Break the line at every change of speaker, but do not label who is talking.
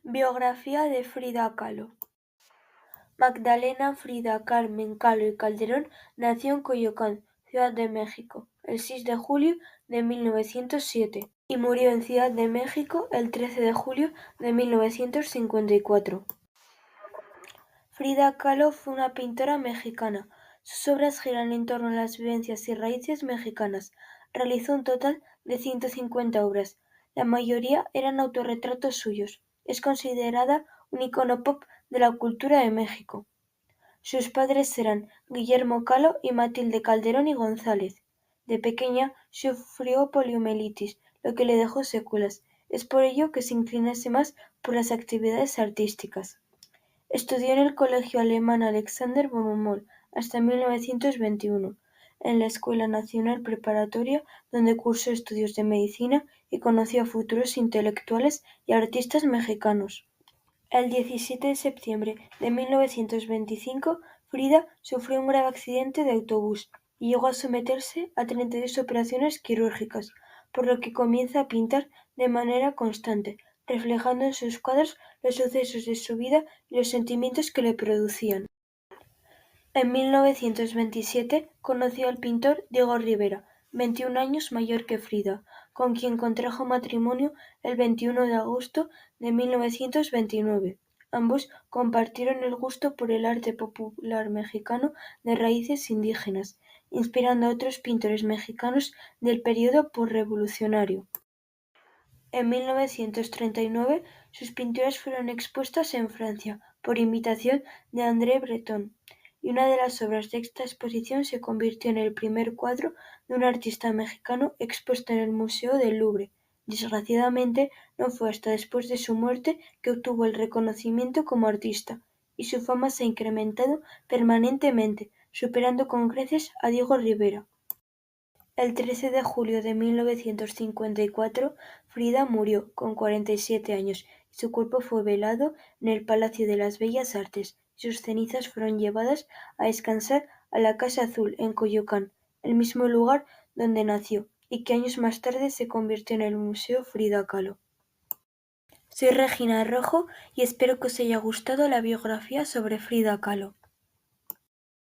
Biografía de Frida Kahlo. Magdalena Frida Carmen Kahlo y Calderón nació en Coyoacán, Ciudad de México, el 6 de julio de 1907 y murió en Ciudad de México el 13 de julio de 1954. Frida Kahlo fue una pintora mexicana. Sus obras giran en torno a las vivencias y raíces mexicanas. Realizó un total de 150 obras. La mayoría eran autorretratos suyos. Es considerada un icono pop de la cultura de México. Sus padres eran Guillermo Kahlo y Matilde Calderón y González. De pequeña sufrió poliomielitis, lo que le dejó secuelas. Es por ello que se inclinase más por las actividades artísticas. Estudió en el Colegio Alemán Alexander von Humboldt hasta 1921, en la Escuela Nacional Preparatoria, donde cursó estudios de medicina y conoció a futuros intelectuales y artistas mexicanos. El 17 de septiembre de 1925, Frida sufrió un grave accidente de autobús y llegó a someterse a 32 operaciones quirúrgicas, por lo que comienza a pintar de manera constante, reflejando en sus cuadros los sucesos de su vida y los sentimientos que le producían. En 1927 conoció al pintor Diego Rivera, 21 años mayor que Frida, con quien contrajo matrimonio el 21 de agosto de 1929. Ambos compartieron el gusto por el arte popular mexicano de raíces indígenas, inspirando a otros pintores mexicanos del período posrevolucionario. En 1939 sus pinturas fueron expuestas en Francia, por invitación de André Breton, y una de las obras de esta exposición se convirtió en el primer cuadro de un artista mexicano expuesto en el Museo del Louvre. Desgraciadamente, no fue hasta después de su muerte que obtuvo el reconocimiento como artista, y su fama se ha incrementado permanentemente, superando con creces a Diego Rivera. El 13 de julio de 1954, Frida murió con 47 años y su cuerpo fue velado en el Palacio de las Bellas Artes y sus cenizas fueron llevadas a descansar a la Casa Azul en Coyoacán, el mismo lugar donde nació y que años más tarde se convirtió en el Museo Frida Kahlo. Soy Regina Rojo y espero que os haya gustado la biografía sobre Frida Kahlo.